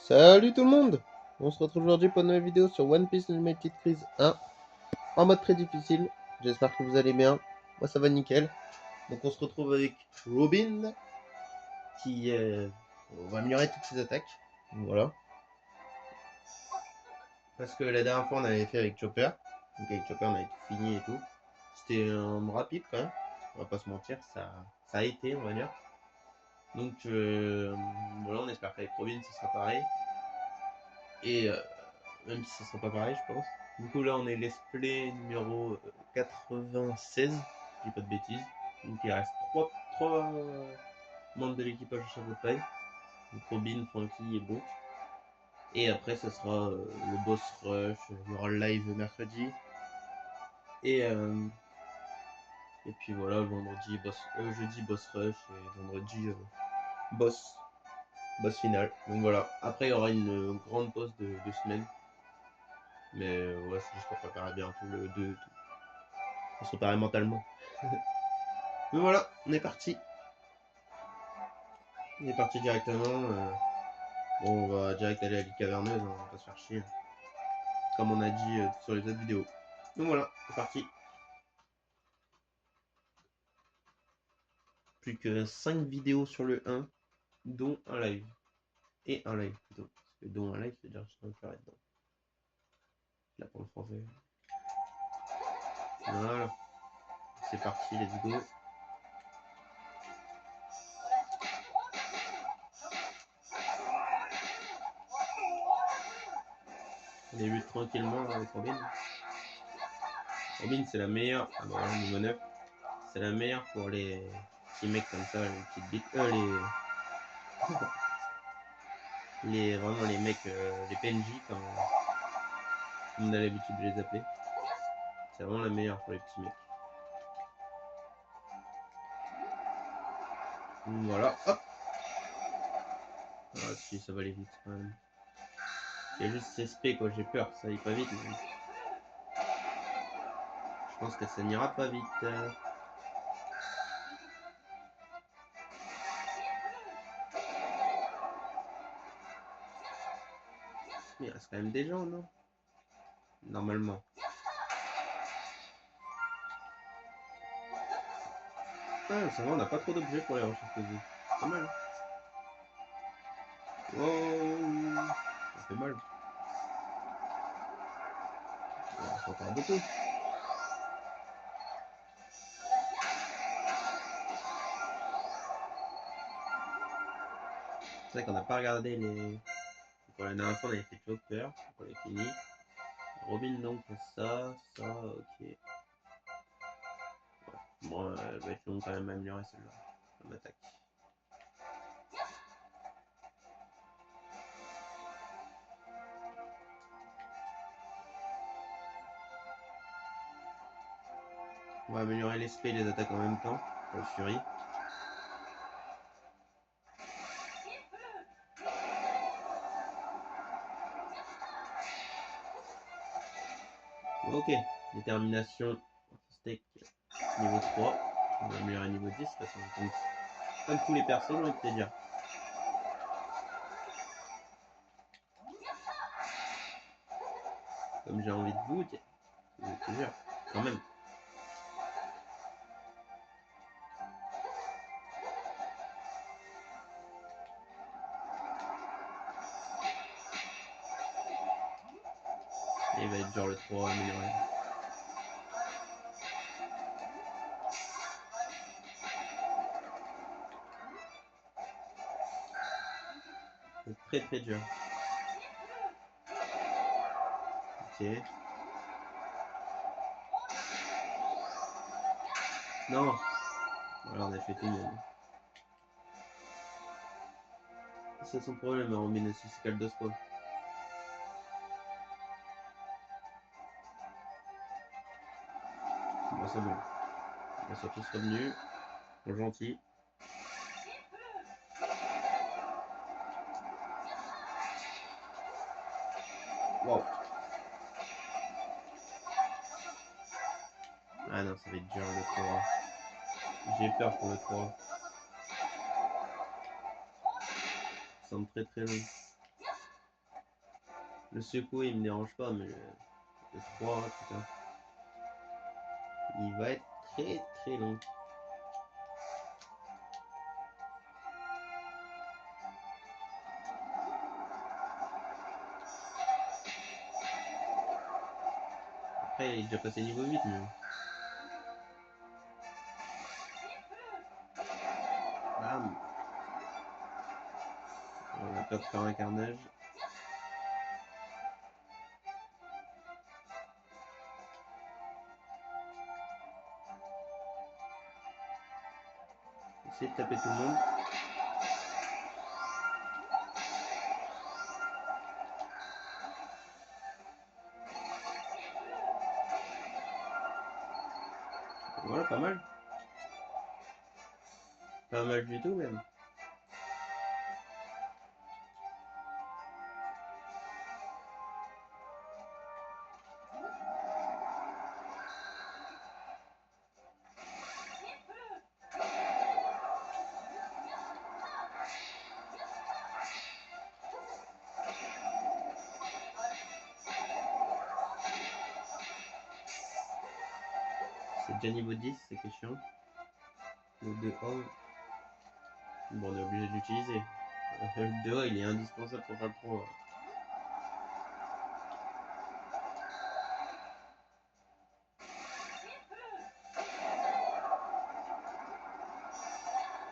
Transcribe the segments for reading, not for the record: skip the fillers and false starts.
Salut tout le monde! On se retrouve aujourd'hui pour une nouvelle vidéo sur One Piece Unlimited Freeze 1 en mode très difficile. J'espère que vous allez bien. Moi ça va nickel. Donc on se retrouve avec Robin qui va améliorer toutes ses attaques. Voilà. Parce que la dernière fois on avait fait avec Chopper. Donc avec Chopper on avait tout fini et tout. C'était rapide quand même. On va pas se mentir, ça a été on va dire. Donc voilà, on espère qu'avec Robin ce sera pareil. Et même si ce sera pas pareil, je pense. Du coup, là, on est let's play numéro 96, je dis pas de bêtises. Donc, il reste 3 membres de l'équipage à chaque taille. Donc, Robin, Franky et Brook. Et après, ce sera le boss rush. Il y aura le live mercredi. Et, euh, et puis voilà, vendredi, jeudi, boss rush. Et vendredi, boss, boss final. Donc voilà. Après, il y aura une grande pause de semaine. Mais ouais, c'est juste pour préparer bien tout le 2 et tout. On se préparer mentalement. Mais voilà, on est parti. On est parti directement. Bon, on va direct aller à l'île caverneuse, hein, on va pas se faire chier. Comme on a dit sur les autres vidéos. Donc voilà, c'est parti. Plus que 5 vidéos sur le 1, dont un live. Et un live plutôt. Parce que dont un live, c'est-à-dire que je serai dedans. Là pour le français. Voilà. C'est parti, let's go. On débute tranquillement avec Robin. Robin, c'est la meilleure. Ah bah voilà, niveau 9. C'est la meilleure pour les petits mecs comme ça, les petites bites. Vraiment les mecs, les PNJ, comme on a l'habitude de les appeler. C'est vraiment la meilleure pour les petits mecs. Voilà, hop. Ah si, ça va aller vite quand même. Il y a juste CSP quoi, j'ai peur, ça aille pas vite. Mais je pense que ça n'ira pas vite. Mais il reste quand même des gens, non? Normalement. Ah, ça va, on n'a pas trop d'objets pour les recherches de vie. C'est pas mal. Oh, ça fait mal. Il en reste encore beaucoup. C'est vrai qu'on n'a pas regardé les. Pour la dernière fois, on avait fait Chopper, on l'a fini. Robin, donc, ça, ok. Bon, elle va être longue quand même à améliorer celle-là. On attaque. On va améliorer les spells et les attaques en même temps pour le Fury. Ok, détermination, steak niveau 3. On va améliorer niveau 10 de toute façon. Comme tous les persos, j'ai envie de te dire. Comme j'ai envie de vous dire. Je te jure, quand même. Et il va être genre le 3 amélioré. C'est très très dur. Ok. Non. Voilà, on a fait tout le monde. C'est son problème, on met aussi c'est qu'elle pas. Bon, c'est bon. Ils sont tous revenus. Ils sont gentils. Wow. Ah non, ça va être dur le 3. J'ai peur pour le 3. Ça semble très très long. Le secours il me dérange pas, mais le 3, putain. Il va être très très long. Après, il est déjà passé niveau 8, mais... Bam. On va pas faire un carnage. Essayer de taper tout le monde. Voilà, pas mal. Pas mal du tout, même. C'est déjà niveau 10, c'est que chiant. Le 2A. Bon, on est obligé de l'utiliser. Le 2A, il est indispensable pour faire le pro.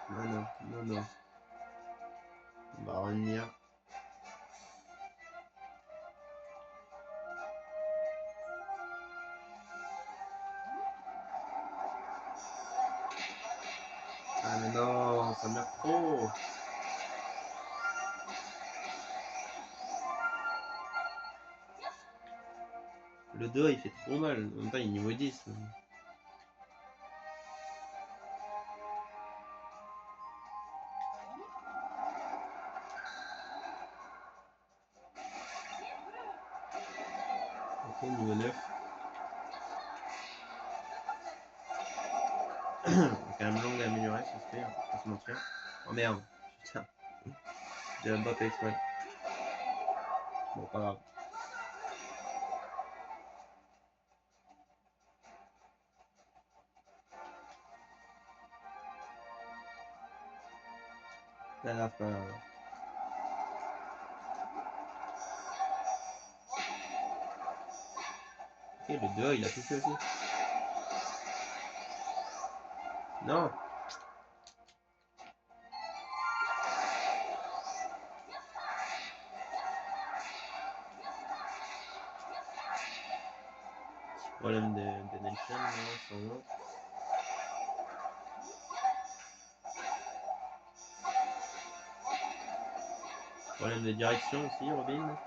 Non, non, non, non. On va revenir. Ah mais non, ça meurt trop. Le 2 il fait trop mal. En même temps, il est niveau 10. Ok, niveau 9. Quand même long à améliorer, ça se fait, on va pas se mentir. Oh merde, putain. J'ai la bot exprès. Bon, pas grave. Pas grave, pas grave. Ok, le 2 il a touché aussi. Non. Problème de Nation, là, sans nom. Problème de direction aussi, Robin.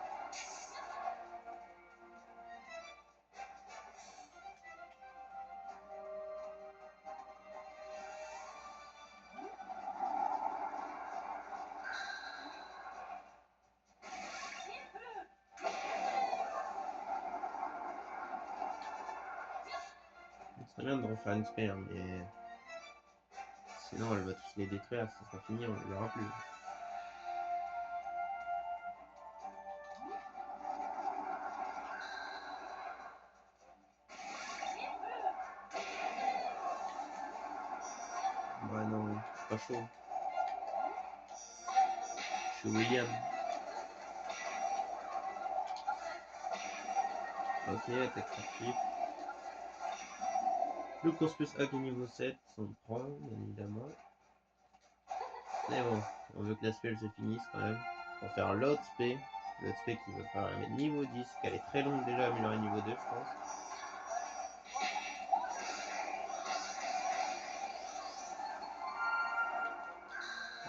C'est bien de refaire une spé, hein, mais sinon elle va tous les détruire, ça sera fini, on ne verra plus. Ouais non, c'est pas chaud. Je suis William. Ok, attaque furtif. Le course plus hack est niveau 7, ça on prend, bien évidemment. Mais bon, on veut que la spell se finisse quand même. Pour faire l'autre spé. L'autre spé qui va falloir la mettre niveau 10, qu'elle est très longue déjà, améliorer niveau 2 je pense.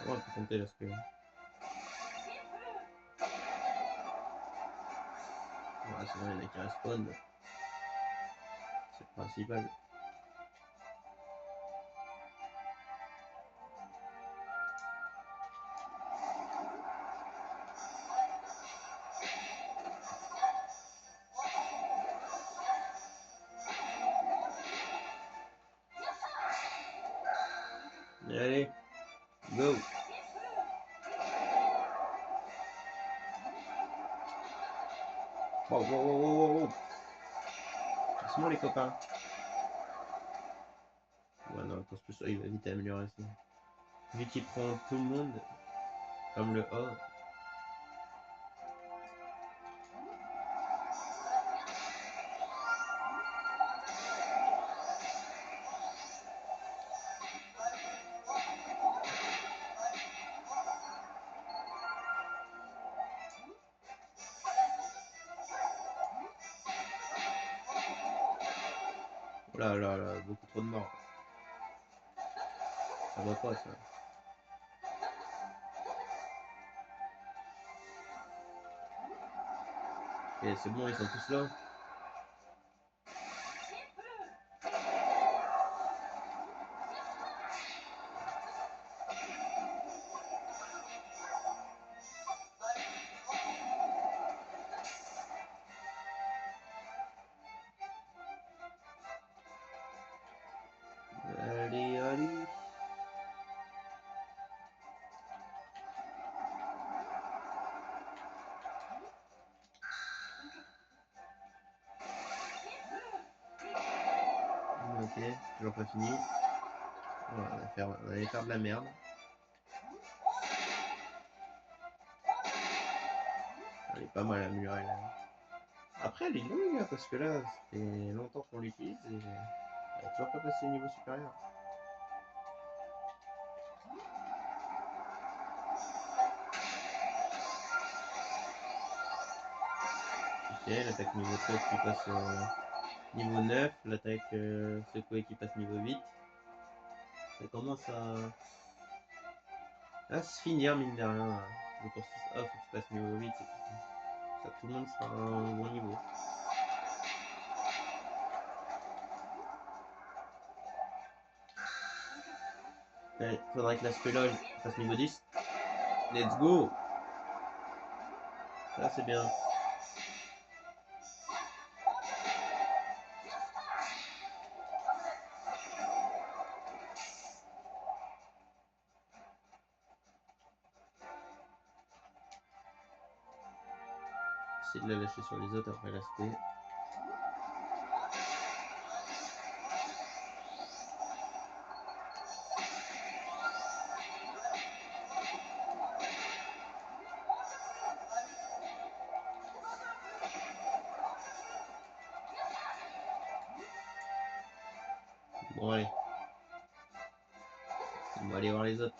On va tenter la spé. Ouais, c'est vrai, il y en a qui respawn. C'est le principal. Allez, go! Wow, wow, wow, wow, wow. Doucement les copains. Ouais, non, pense plus, il va vite améliorer ça. Vu qu'il prend tout le monde, comme le A. Oh là là là, beaucoup trop de morts. Ça va pas ça. Et c'est bon, ils sont tous là. Allez, allez. Ok, toujours pas fini. Ouais, on allait faire de la merde. Elle est pas mal améliorée là. Après, elle est longue parce que là, ça fait longtemps qu'on l'utilise et elle a toujours pas passé au niveau supérieur. Ok, l'attaque niveau 13 qui passe niveau 9, l'attaque secouée qui passe niveau 8. Ça commence à se finir, mine de rien. Le course off, tu passes niveau 8, ça, tout le monde sera à un bon niveau. Allez, faudrait que la spélole passe niveau 10. Let's go! Ça, c'est bien. Essayer de la lâcher sur les autres après l'aspect. Bon, allez. On va aller voir les autres.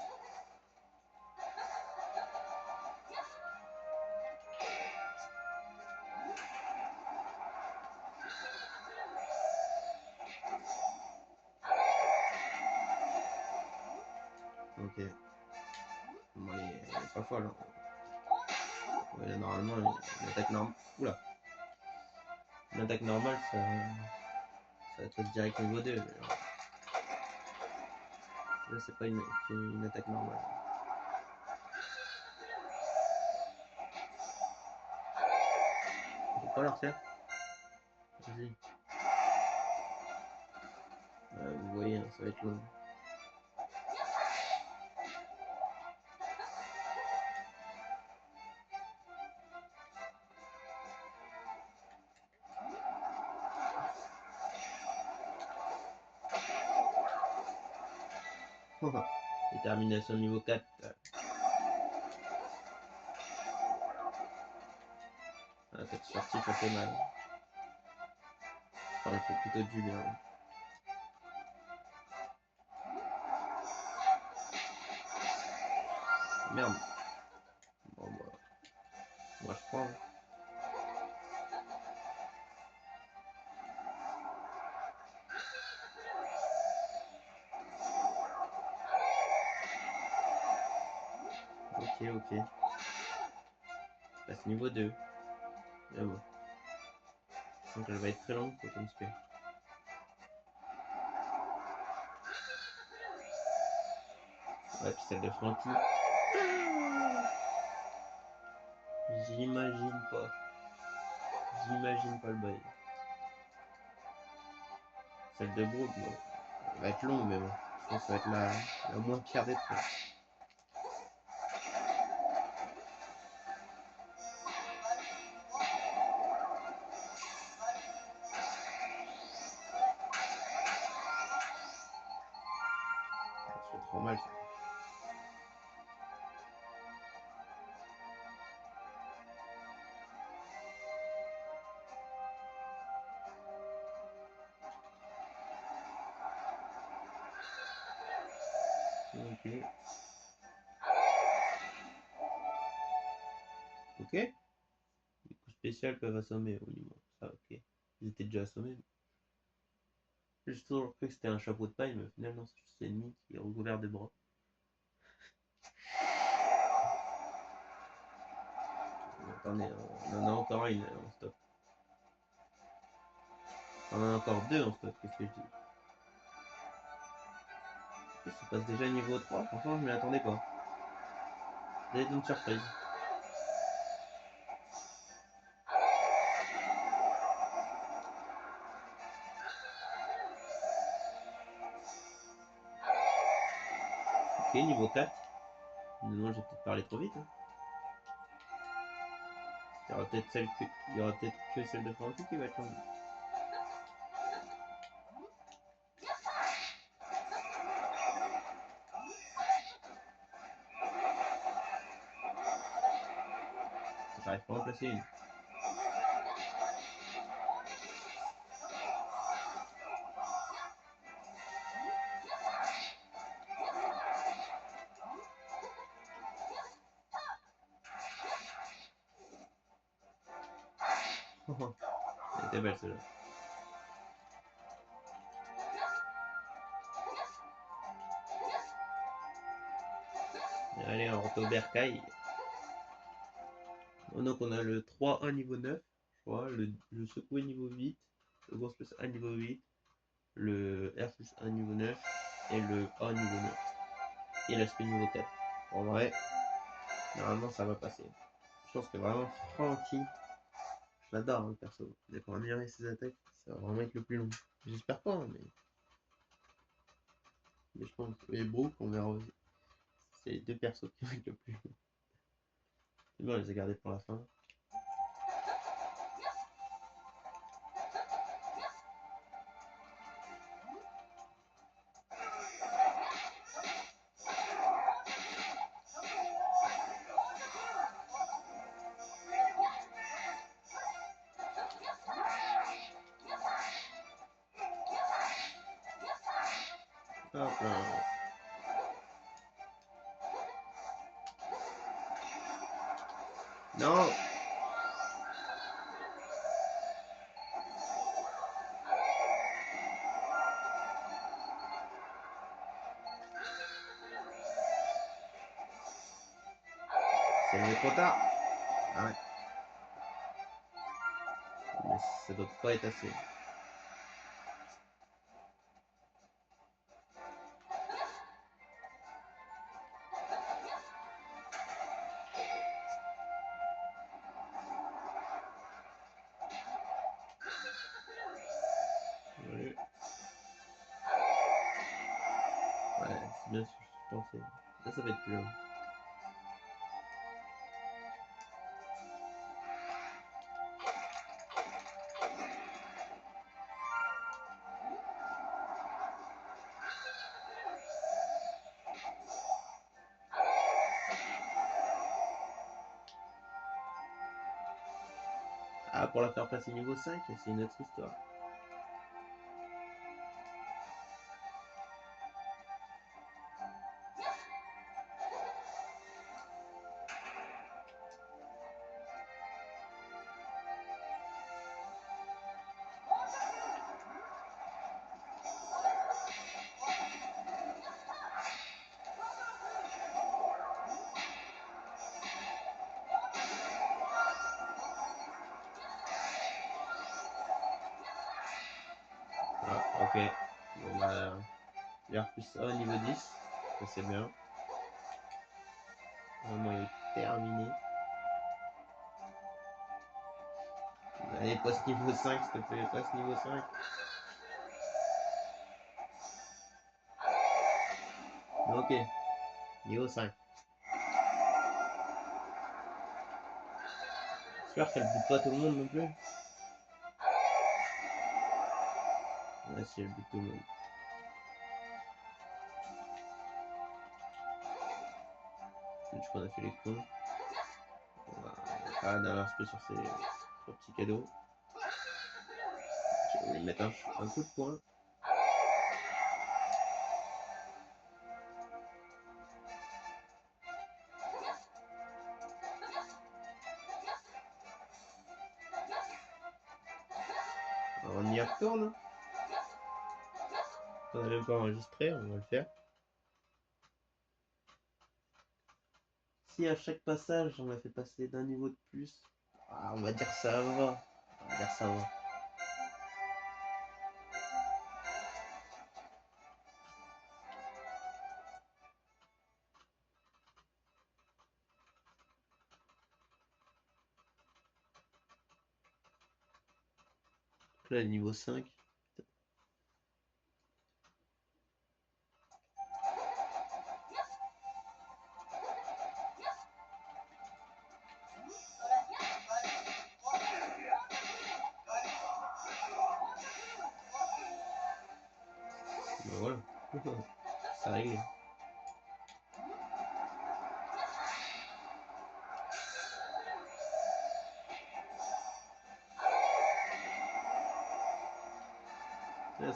Ok. Bon, elle est pas folle. Hein. Ouais, normalement, une attaque normale. Oula! Une attaque normale, ça va être direct niveau 2. Mais là, c'est pas une attaque normale. On peut pas leur faire. Vas-y. Vous voyez, hein, ça va être long. Détermination niveau 4. Ah, cette sortie, ça fait mal. Enfin, elle fait plutôt du bien. Merde. Bon, bah, moi je prends. Ok, ok. Je passe niveau 2. Mais bon. Donc elle va être très longue, quoi, comme spé. Ouais, puis celle de Frankie. J'imagine pas. J'imagine pas le bail. Celle de Brooke, bon, elle va être longue, mais bon. Je pense que ça va être la moins pire des trois. normal ça. Ok. Ok. Les coups spéciaux peuvent assommer au niveau. Ça, ok. Ils étaient déjà assommés. J'ai toujours cru que c'était un chapeau de paille, mais finalement c'est juste l'ennemi qui est recouvert de bras. Attendez, on en a encore une en stock. On en a encore deux en stock, qu'est-ce que je dis? Ça passe déjà niveau 3, franchement je m'y attendais pas. Ça une surprise. Ok, niveau 4. Non, j'ai peut-être parlé trop vite. Hein. Il y aura peut-être que celle de Francky qui va être longue. J'arrive pas à en placer une. Elle était belle celle-là. Allez, on rentre au bercail. Donc on a le 3-1 niveau 9, je crois, le secoué niveau 8, le gros plus 1 niveau 8, le R plus 1 niveau 9 et le A niveau 9. Et l'aspect niveau 4. En vrai, normalement ça va passer. Je pense que vraiment Francky, je l'adore hein, le perso. Mais pour améliorer ses attaques, ça va vraiment être le plus long. J'espère pas, hein, mais je pense. Et Brooke, on verra aussi. C'est les deux persos qui vont être le plus long. C'est bon, on les a gardés pour la fin. Hop là. Non. C'est levé trop tard. Arrête. Mais ça doit pas être assez. Ouais, ouais c'est bien ce que je pensais. Là, ça va être plus long. Ah, pour la faire passer niveau 5, c'est une autre histoire. Ah, ok. Bon bah, R plus A niveau 10, ça c'est bien. Vraiment, il est terminé. Allez, passe niveau 5, s'il te plaît, passe niveau 5. Ok, niveau 5. J'espère qu'elle bute pas tout le monde non plus. Ouais, si elle bute tout le monde. Du coup, on a fait les cons. On va pas d'un respect sur ces petits cadeaux. J'ai voulu mettre un coup de poing. Alors, on y retourne. On n'a même pas enregistré, on va le faire. Si à chaque passage on m'a fait passer d'un niveau de plus, on va dire ça va. On va dire ça va. Donc là, le niveau 5. Ben voilà. Ça règle.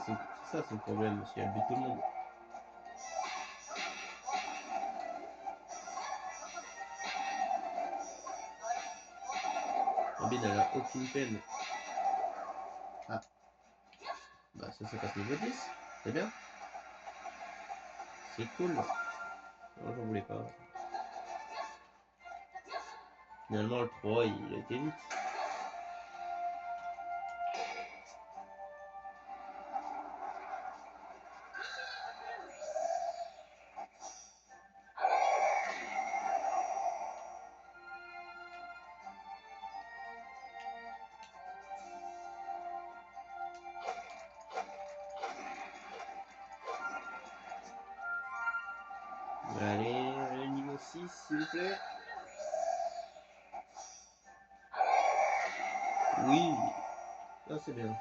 C'est ça son problème, parce qu'il a buté tout le monde. Robin, elle a aucune peine. Ah. Bah ça passe niveau 10. C'est bien. C'est cool. Non, j'en voulais pas. Finalement, le 3, il a été vite. Allez, niveau 6, s'il vous plaît. Oui. Ah, c'est bien.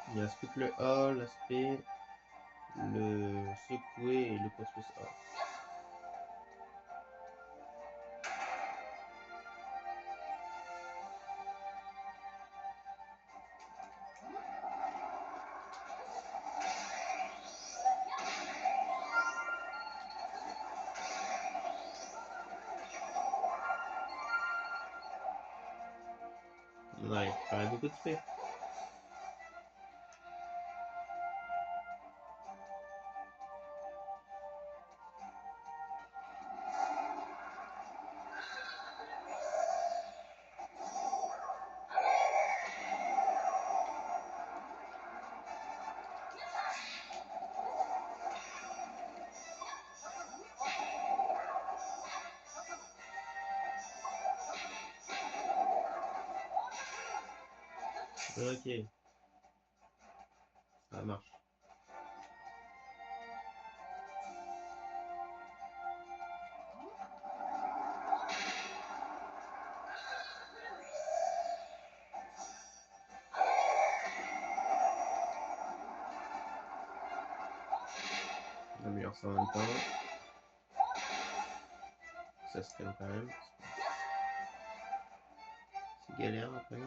Il ne reste plus que le A, l'aspect, le secouer et le cosmos A. On arrive à faire beaucoup de spé. Ok, ça marche. On améliore ça en même temps. Ça se calme quand même. C'est galère après.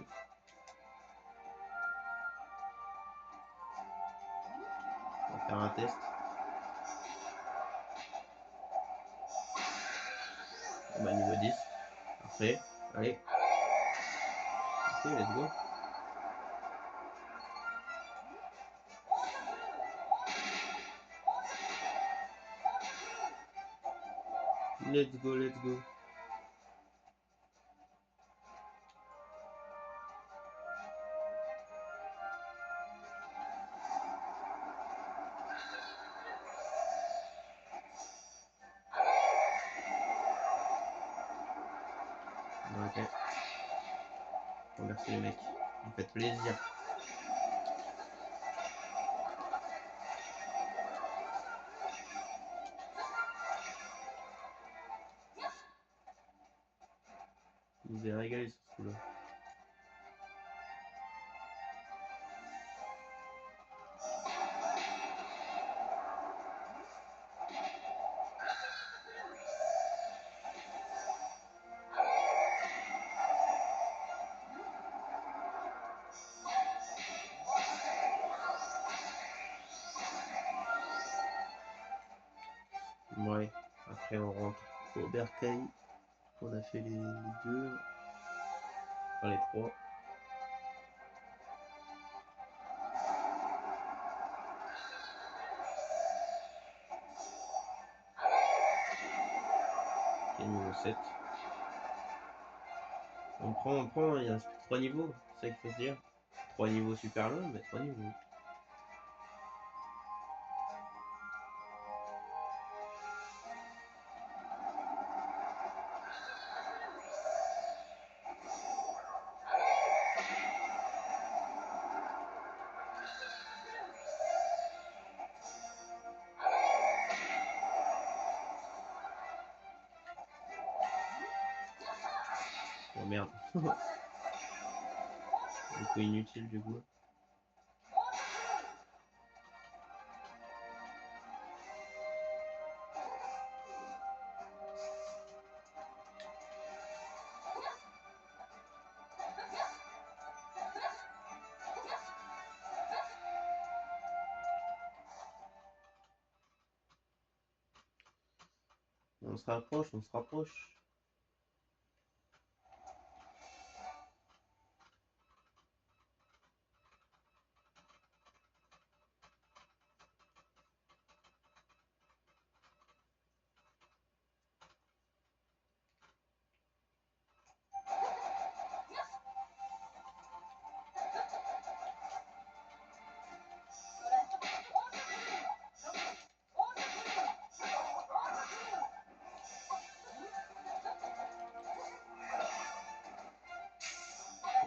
On va faire un test. On va niveau 10. Parfait. Allez. Ok, let's go. Let's go, let's go. Ok. Merci les mecs. Vous me faites plaisir. Vous avez régalé sur ce coup-là. Ouais. Après, on rentre au Bercail. On a fait les deux. Enfin, les trois. Ok, niveau 7. On prend, il reste plus que 3 niveaux. C'est ça qu'il faut se dire. 3 niveaux super longs, mais 3 niveaux. Oh merde. Du coup, inutile du coup. On se rapproche, on se rapproche.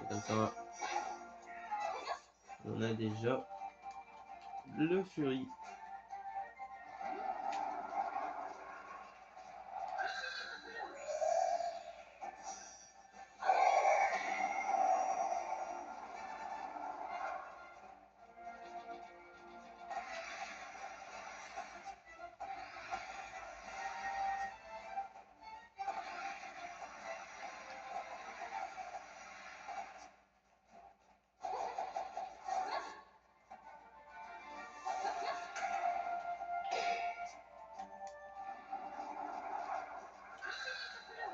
Comme ça, on a déjà le Fury.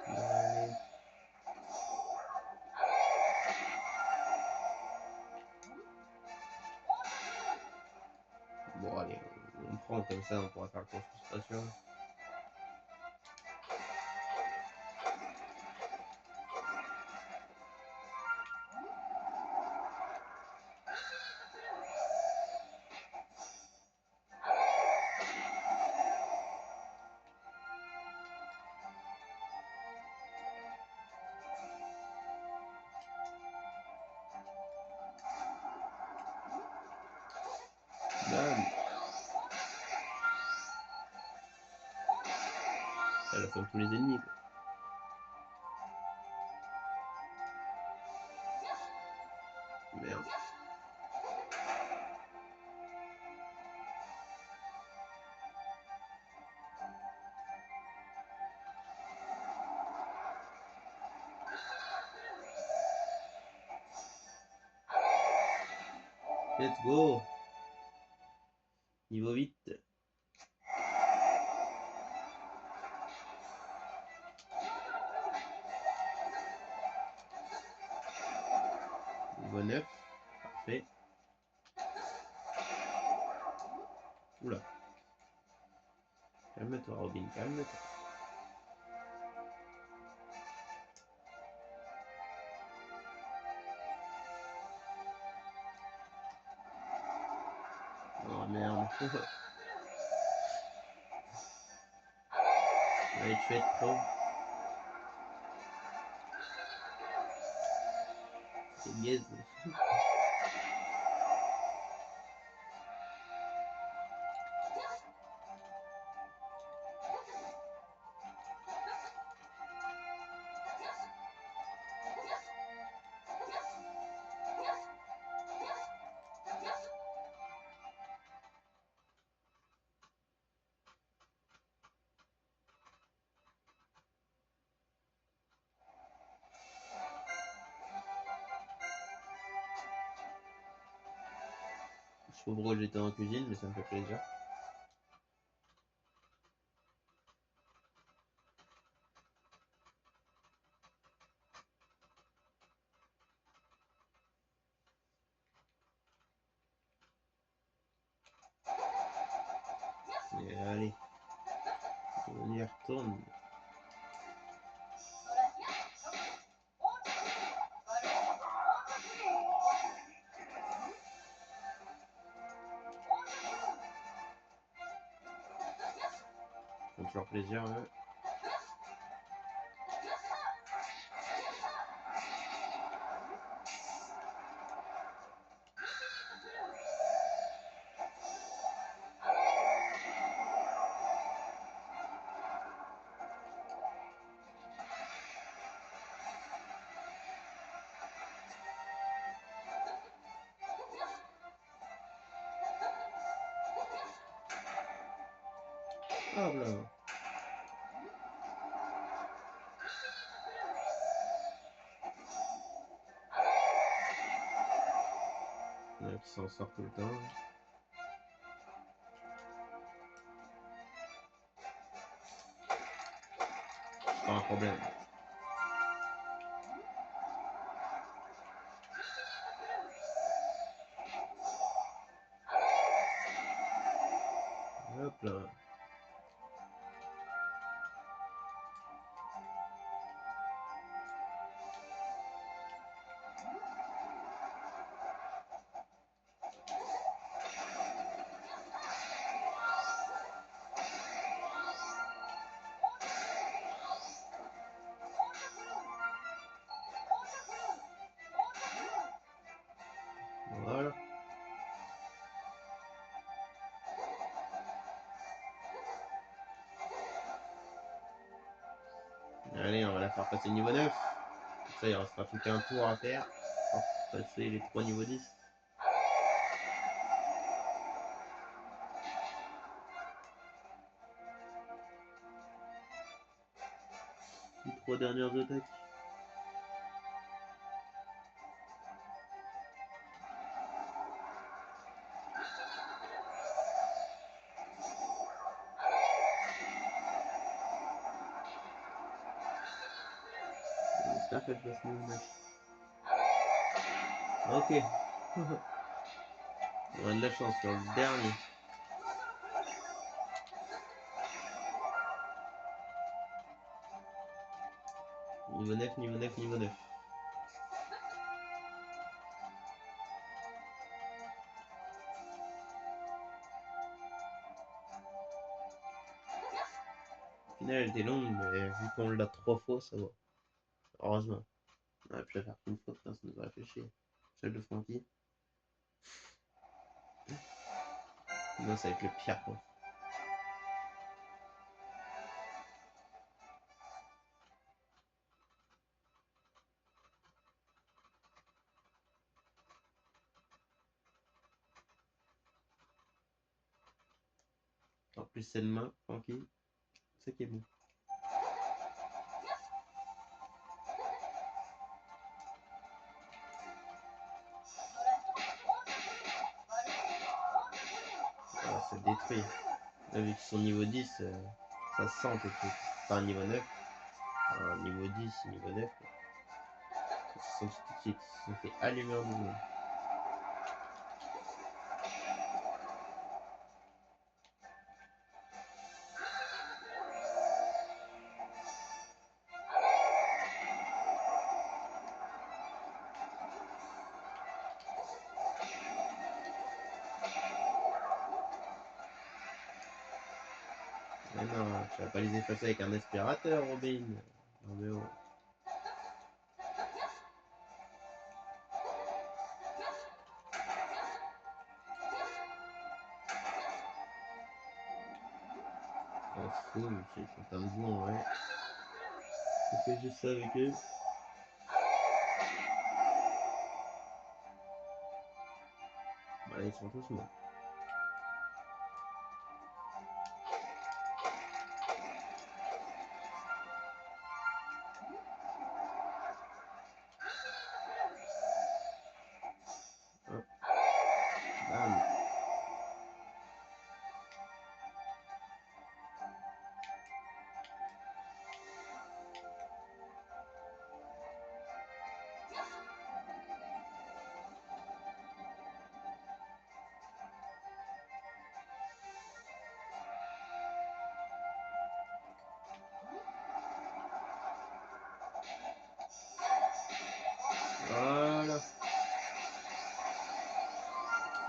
Allez. Bon, allez, on prend comme ça, on pourra faire la frustration. Bam. Elle assomme tous les ennemis, quoi. Merde. Let's go. Niveau 8. Niveau 9. Parfait. Oula. Calme-toi, Robin, calme-toi. Oh merde. Allez, tu vas être pro. C'est gaze. Je trouve drôle, j'étais en cuisine, mais ça me fait plaisir. Et allez, on y retourne. Ils font leur plaisir, eux. Hop là. Qui s'en sort tout le temps. C'est pas un problème. Hop là. Voilà. Allez, on va la faire passer niveau 9. Ça, il restera plus qu'un tour à faire pour passer les 3 niveaux 10. Les 3 dernières attaques. J'espère que je passe niveau 9. Ok. On a de la chance sur le dernier. Niveau 9, niveau 9, niveau 9. Au final, elle était longue, mais vu qu'on l'a 3 fois, ça va. Heureusement. On aurait pu la faire qu'une fois, putain, ça nous aurait fait chier. Celle de Francky. Non, ça va être le pire, quoi. En plus, c'est de main, Francky. C'est ça qui est bon. Ah, ça détruit. Là, vu qu'ils sont niveau 10, ça se sent tout de suite. Enfin, niveau 9. Niveau 10, niveau 9. Ça se sent tout de suite. Ils se sont fait allumer en double. Mais non, tu vas pas les effacer avec un aspirateur, Robin. Non mais oh. On se fout, mais ils sont un besoin, ouais. On fait juste ça avec eux. Bah, ils sont tous morts. Hop. Bam.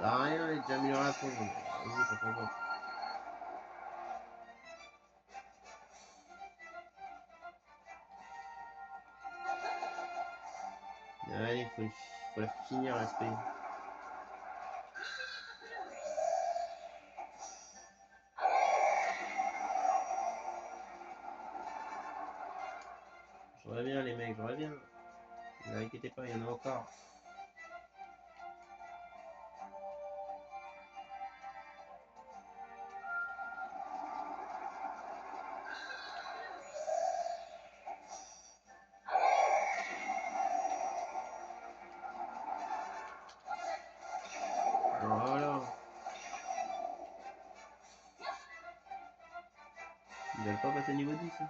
Ça sert à rien les améliorations. Vas-y, t'en prends pas. Allez, faut la finir la spé. J'aurais bien les mecs, j'aurais bien. Ne vous inquiétez pas, il y en a encore. Voilà. Ils veulent pas passer niveau 10. Hein.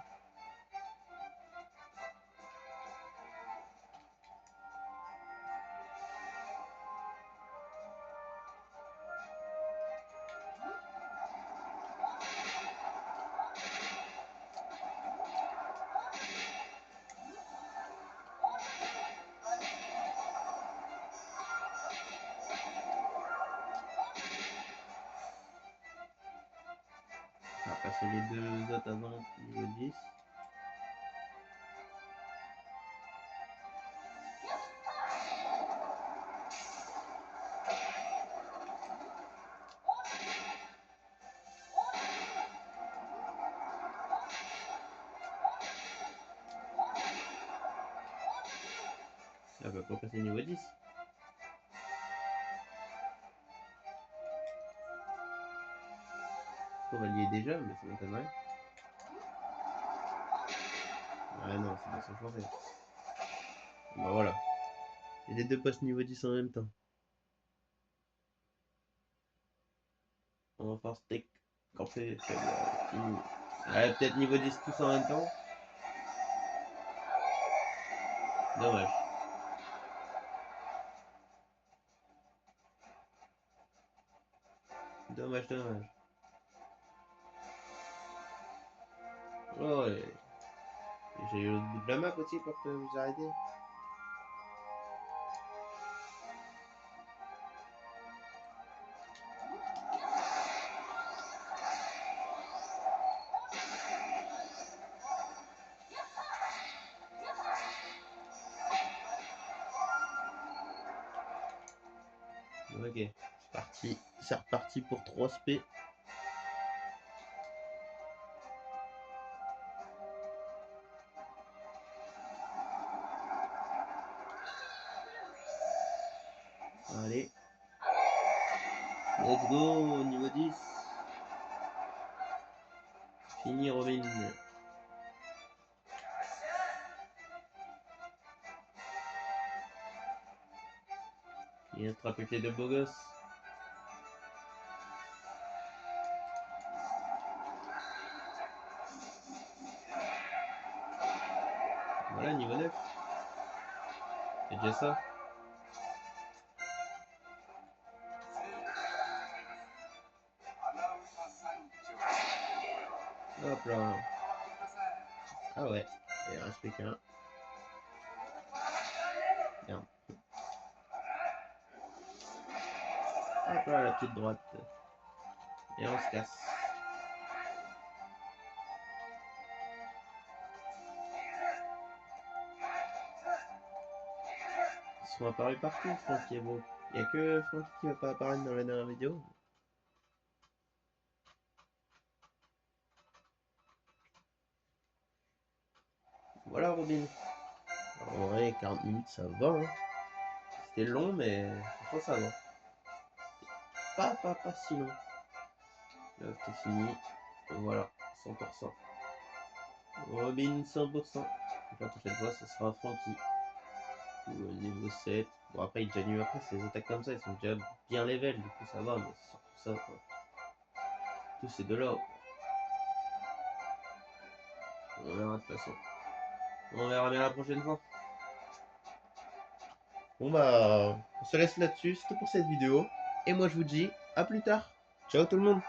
On va passer les deux autres avant niveau 10. Ah bah pour passer niveau 10. On va lier déjà, mais ça m'étonnerait. Ah non, c'est pas ça changer. Bah voilà. Et les deux postes niveau 10 en même temps. On va faire steak. Campé, fini. Ouais, peut-être niveau 10 tous en même temps. Dommage. Dommage, dommage. Oh, ouais. J'ai eu l'autre bout de la map aussi pour que vous arrêtez. Ok, c'est parti. C'est reparti pour 3 SP. Allez. Let's go, niveau 10. Fini Robin. Il reste plus que les deux beaux gosses. Voilà, niveau 9. C'est déjà ça. Hop là. Ah ouais, il reste plus qu'un. Merde. Hop là, la petite droite. Et on se casse. Ils sont apparus partout, Francky et Beau. Il n'y a que Francky qui va pas apparaître dans la dernière vidéo. Voilà Robin. En vrai, 40 minutes ça va. Hein. C'était long, mais franchement ça va. Pas si long. Là, c'est fini. Voilà, 100%. Robin 100%. La prochaine fois, ce sera Francky. Niveau 7. Bon, après, il est déjà niveau après, ces attaques comme ça, ils sont déjà bien level, du coup ça va, mais c'est surtout ça, quoi. Tous ces deux-là. On verra de toute façon. On verra bien la prochaine fois. Bon bah, on se laisse là-dessus, c'est tout pour cette vidéo. Et moi je vous dis à plus tard. Ciao tout le monde.